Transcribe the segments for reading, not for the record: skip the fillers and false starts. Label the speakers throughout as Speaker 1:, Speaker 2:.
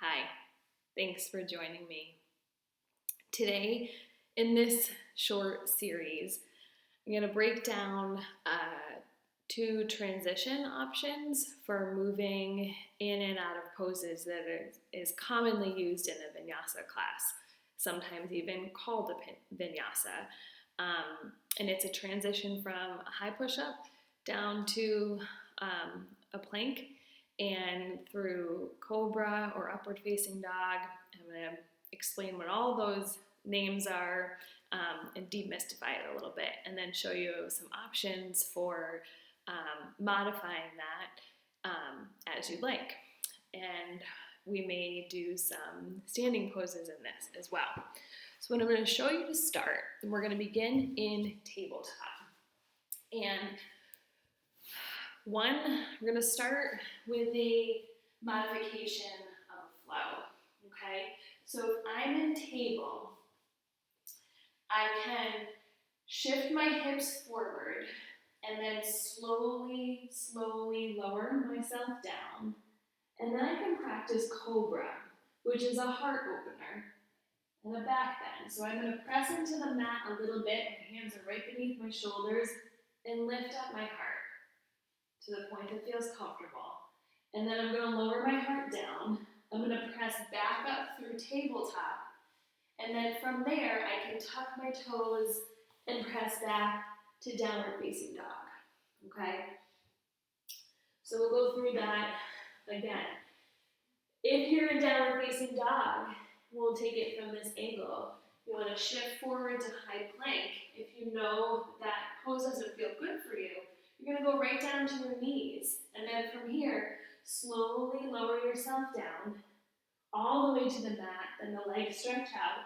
Speaker 1: Hi, thanks for joining me. Today, in this short series, I'm going to break down two transition options for moving in and out of poses that is commonly used in a vinyasa class, sometimes even called a vinyasa. And it's a transition from a high push-up down to a plank and through cobra or upward facing dog. I'm going to explain what all those names are and demystify it a little bit, and then show you some options for modifying that as you like. And we may do some standing poses in this as well. So what I'm going to show you to start, and we're going to begin in tabletop. And we're going to start with a modification of flow, okay? So if I'm in table, I can shift my hips forward and then slowly lower myself down. And then I can practice cobra, which is a heart opener and a back bend. So I'm going to press into the mat a little bit. My hands are right beneath my shoulders and lift up my heart to the point that feels comfortable. And then I'm going to lower my heart down. I'm going to press back up through tabletop. And then from there, I can tuck my toes and press back to downward facing dog. Okay? So we'll go through that again. If you're in downward facing dog, we'll take it from this angle. You want to shift forward to high plank. If you know that pose doesn't feel good for you, you're going to go right down to your knees. And then from here, slowly lower yourself down, all the way to the mat, and the legs stretch out.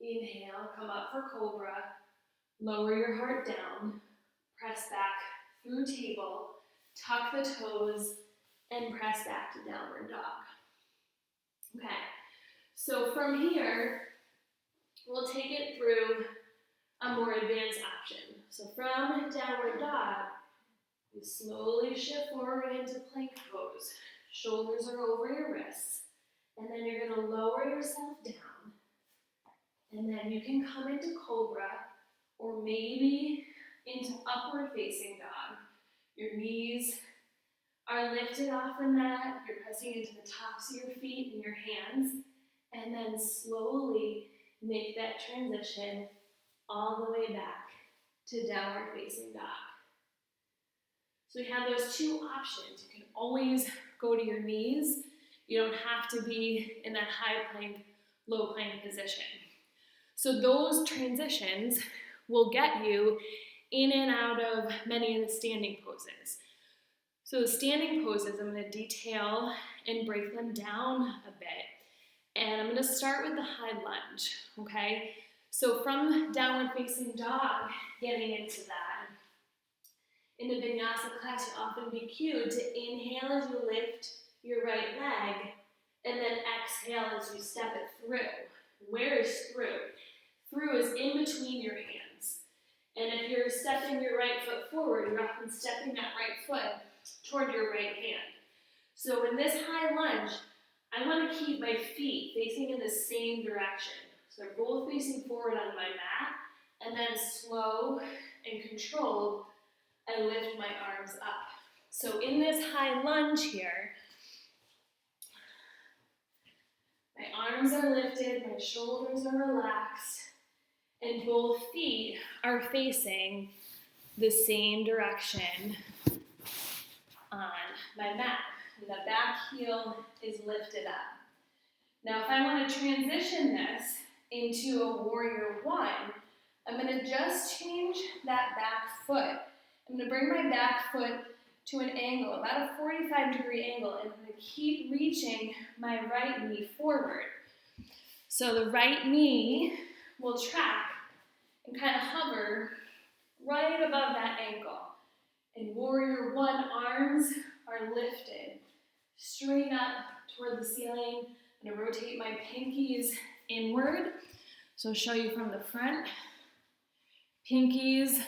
Speaker 1: Inhale, come up for cobra, lower your heart down, press back through table, tuck the toes, and press back to downward dog. Okay, so from here, we'll take it through a more advanced option. So from downward dog, you slowly shift forward into plank pose. Shoulders are over your wrists. And then you're going to lower yourself down. And then you can come into cobra or maybe into upward facing dog. Your knees are lifted off the mat. You're pressing into the tops of your feet and your hands. And then slowly make that transition all the way back to downward facing dog. So we have those two options. You can always go to your knees. You don't have to be in that high plank, low plank position. So those transitions will get you in and out of many of the standing poses. So the standing poses, I'm going to detail and break them down a bit. And I'm going to start with the high lunge, okay? So from downward facing dog, getting into that. In a vinyasa class, you'll often be cued to inhale as you lift your right leg, and then exhale as you step it through. Where is through? Through is in between your hands. And if you're stepping your right foot forward, you're often stepping that right foot toward your right hand. So in this high lunge, I want to keep my feet facing in the same direction. So they're both facing forward on my mat, and then slow and controlled, I lift my arms up. So in this high lunge here, my arms are lifted, my shoulders are relaxed, and both feet are facing the same direction on my mat. And the back heel is lifted up. Now if I want to transition this into a warrior one, I'm going to just change that back foot. I'm going to bring my back foot to an angle, about a 45-degree angle, and I'm going to keep reaching my right knee forward. So the right knee will track and kind of hover right above that ankle. In warrior one, arms are lifted straight up toward the ceiling. I'm going to rotate my pinkies inward. So I'll show you from the front. Pinkies,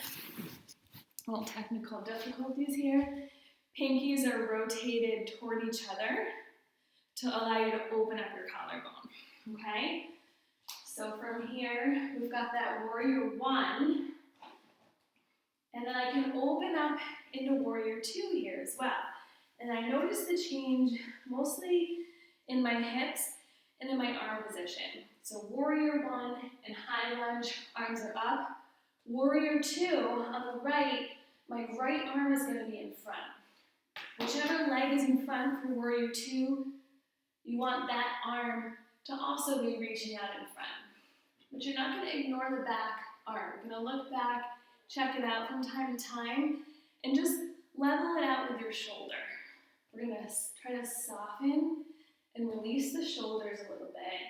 Speaker 1: a little technical difficulties here. Pinkies are rotated toward each other. to allow you to open up your collarbone, okay? So from here, we've got that warrior one, and then I can open up into warrior two here as well. And I notice the change mostly in my hips and in my arm position. So warrior one and high lunge, arms are up. Warrior two, on the right, my right arm is going to be in front. Whichever leg is in front for warrior two, you want that arm to also be reaching out in front. But you're not going to ignore the back arm. You're going to look back, check it out from time to time, and just level it out with your shoulder. We're going to try to soften and release the shoulders a little bit.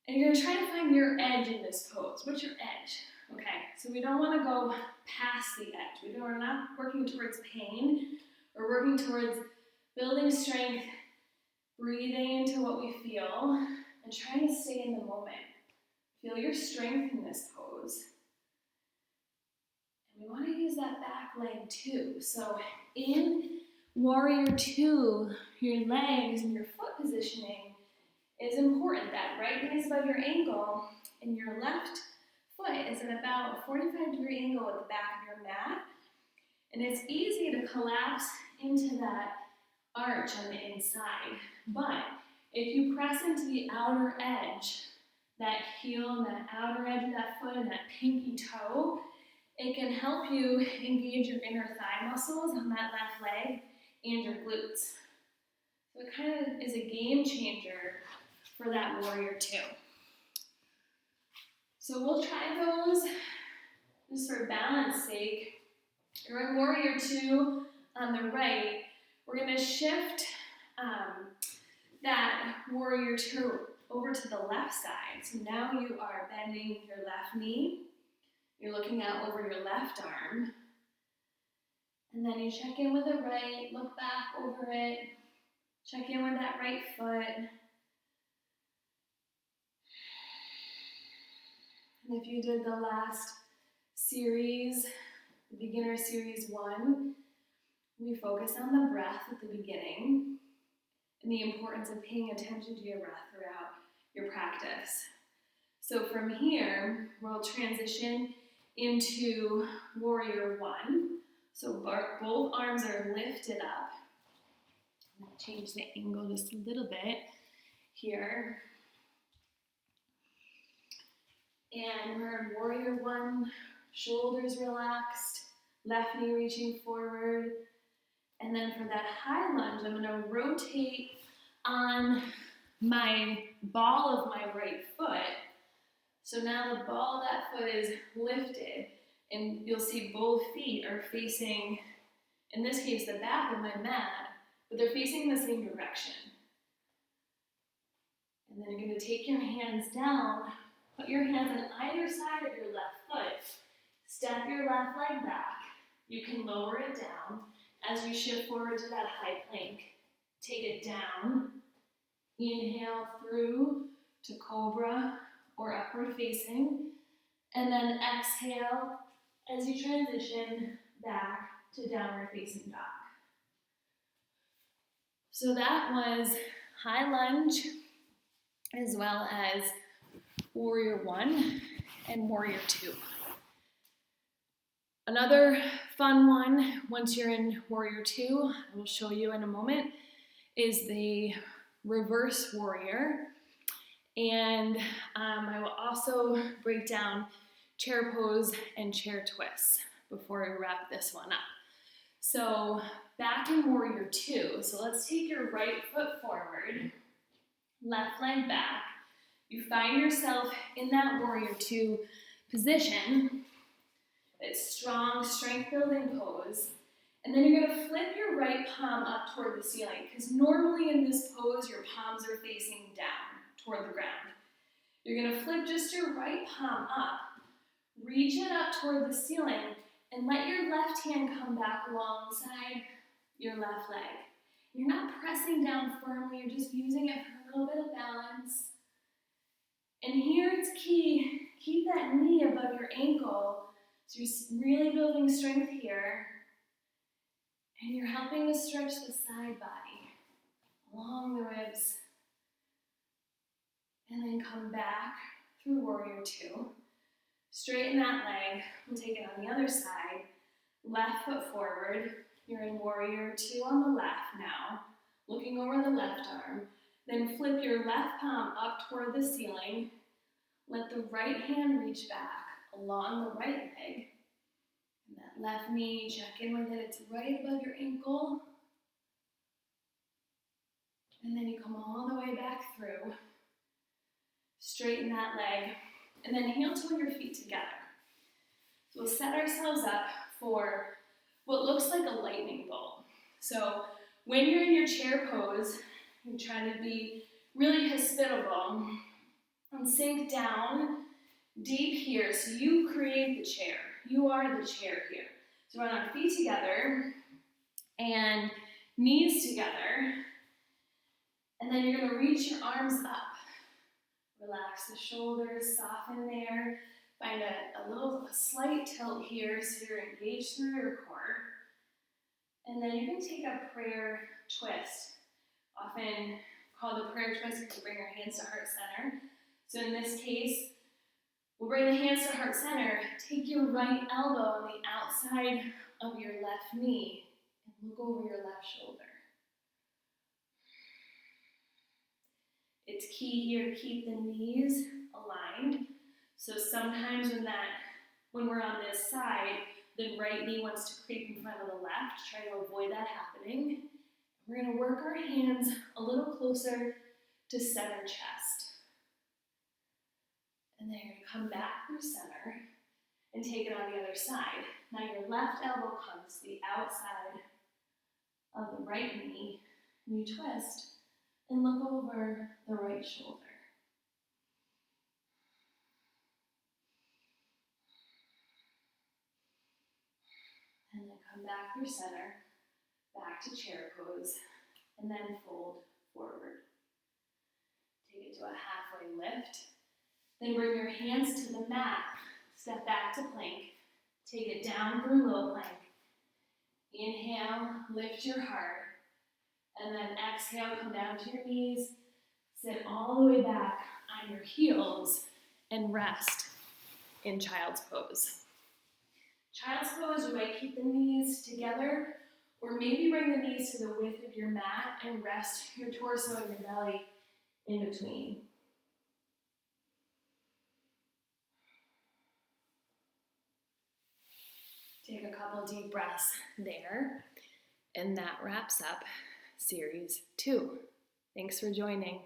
Speaker 1: And you're going to try to find your edge in this pose. What's your edge? Okay, so we don't want to go past the edge. We're not working towards pain. We're working towards building strength, breathing into what we feel, and trying to stay in the moment. Feel your strength in this pose. And we want to use that back leg too. So in warrior two, your legs and your foot positioning is important. That right knee is above your ankle and your left foot is at about a 45-degree angle at the back of your mat. And it's easy to collapse into that arch on the inside. But if you press into the outer edge, that heel and that outer edge of that foot and that pinky toe, it can help you engage your inner thigh muscles on that left leg and your glutes. So it kind of is a game changer for that warrior two. So we'll try those just for balance sake. You're in warrior two on the right. We're going to shift that warrior two over to the left side. So now you are bending your left knee. You're looking out over your left arm. And then you check in with the right, look back over it, check in with that right foot. And if you did the last series, the beginner series 1, we focus on the breath at the beginning and the importance of paying attention to your breath throughout your practice. So from here, we'll transition into warrior one. So both arms are lifted up. I'm going to change the angle just a little bit here. And we're in warrior one, shoulders relaxed, left knee reaching forward. And then for that high lunge, I'm going to rotate on my ball of my right foot. So now the ball of that foot is lifted, and you'll see both feet are facing, in this case, the back of my mat, but they're facing the same direction. And then you're going to take your hands down, put your hands on either side of your left foot, step your left leg back. You can lower it down as you shift forward to that high plank. Take it down, inhale through to cobra or upward facing, and then exhale as you transition back to downward facing dog. So that was high lunge as well as warrior one and warrior two. Another fun one, once you're in warrior two, I will show you in a moment, is the reverse warrior. And I will also break down chair pose and chair twists before we wrap this one up. So back in warrior two, so let's take your right foot forward, left leg back. You find yourself in that warrior two position. It's strong, strength building pose. And then you're going to flip your right palm up toward the ceiling, because normally in this pose, your palms are facing down toward the ground. You're going to flip just your right palm up, reach it up toward the ceiling, and let your left hand come back alongside your left leg. You're not pressing down firmly, you're just using it for a little bit of balance. And here it's key, keep that knee above your ankle, so you're really building strength here. And you're helping to stretch the side body along ribs. And then come back through warrior two. Straighten that leg. We'll take it on the other side. Left foot forward. You're in warrior two on the left now. Looking over the left arm. Then flip your left palm up toward the ceiling. Let the right hand reach back along the right leg. And that left knee, check in with it. It's right above your ankle. And then you come all the way back through. Straighten that leg. And then heel toe your feet together. So we'll set ourselves up for what looks like a lightning bolt. So when you're in your chair pose, you try to be really hospitable and sink down deep here. So you create the chair. You are the chair here. So run our feet together and knees together. And then you're going to reach your arms up. Relax the shoulders, soften there. Find a slight tilt here so you're engaged through your core. And then you can take a prayer twist. Often called the prayer twist because you bring your hands to heart center. So in this case, we'll bring the hands to heart center. Take your right elbow on the outside of your left knee and look over your left shoulder. It's key here to keep the knees aligned. So sometimes when we're on this side, the right knee wants to creep in front of the left. Try to avoid that happening. We're going to work our hands a little closer to center chest. And then you're going to come back through center and take it on the other side. Now your left elbow comes to the outside of the right knee. And you twist and look over the right shoulder. And then come back through center, back to chair pose, and then fold forward. Take it to a halfway lift. Then bring your hands to the mat. Step back to plank. Take it down through low plank. Inhale, lift your heart. And then exhale, come down to your knees. Sit all the way back on your heels and rest in child's pose. Child's pose, you might keep the knees together or maybe bring the knees to the width of your mat and rest your torso and your belly in between. Take a couple deep breaths there, and that wraps up Series 2. Thanks for joining.